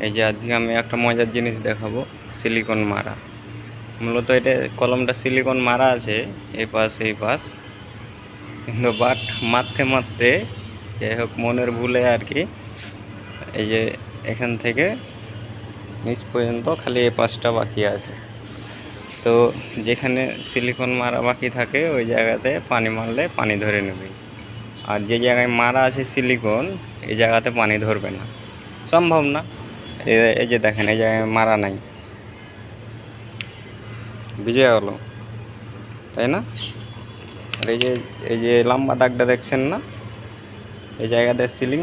এই যে আজকে আমি একটা মজার জিনিস দেখাবো, সিলিকন মারা। মূলত এটা কলমটা সিলিকন মারা আছে এই পাশ এই পাশ, কিন্তু বাট মারতে মারতে যাই হোক মনের ভুলে আর কি, এই যে এখান থেকে নিচ পর্যন্ত খালি এই পাশটা বাকি আছে। তো যেখানে সিলিকন মারা বাকি থাকে ওই জায়গাতে পানি মারলে পানি ধরে নেবে, আর যে জায়গায় মারা আছে সিলিকন এই জায়গাতে পানি ধরবে না, সম্ভব না। এই যে দেখেন এই জায়গায় মারা নাই, ভিজে গেল, তাই না? আর এই যে লম্বা দাগটা দেখছেন না, এই জায়গাটা সিলিং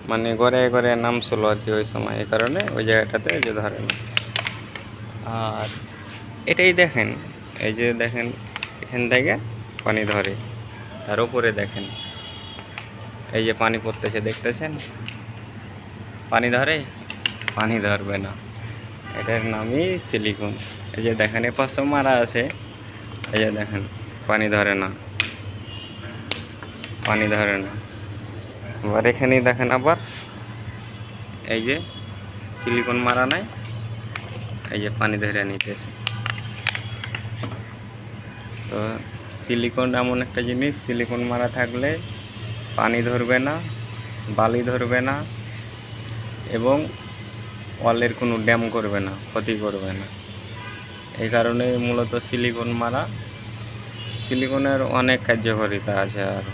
মানে ঘরে ঘরে নামছিল আর কি ওই সময়, এই কারণে ওই জায়গাটাতে এই যে ধরে না। আর এটাই দেখেন, এই যে দেখেন এখান থেকে পানি ধরে, তার উপরে দেখেন এই যে পানি পড়তেছে, দেখতেছেন? পানি ধরে? পানি ধরবে না, এটার নামই সিলিকন। এই যে দেখেন এ পাশেও মারা আছে, এই যে দেখেন পানি ধরে না, পানি ধরে না। আবার এখানেই দেখেন আবার এই যে সিলিকন মারা নাই, এই যে পানি ধরে নিতেছে। তো সিলিকন এমন একটা জিনিস, সিলিকন মারা থাকলে পানি ধরবে না, বালি ধরবে না, এবং ওয়ালের কোনো ড্যাম করবে না, ক্ষতি করবে না। এই কারণে মূলত সিলিকন মারা। সিলিকনের অনেক কার্যকারিতা আছে আর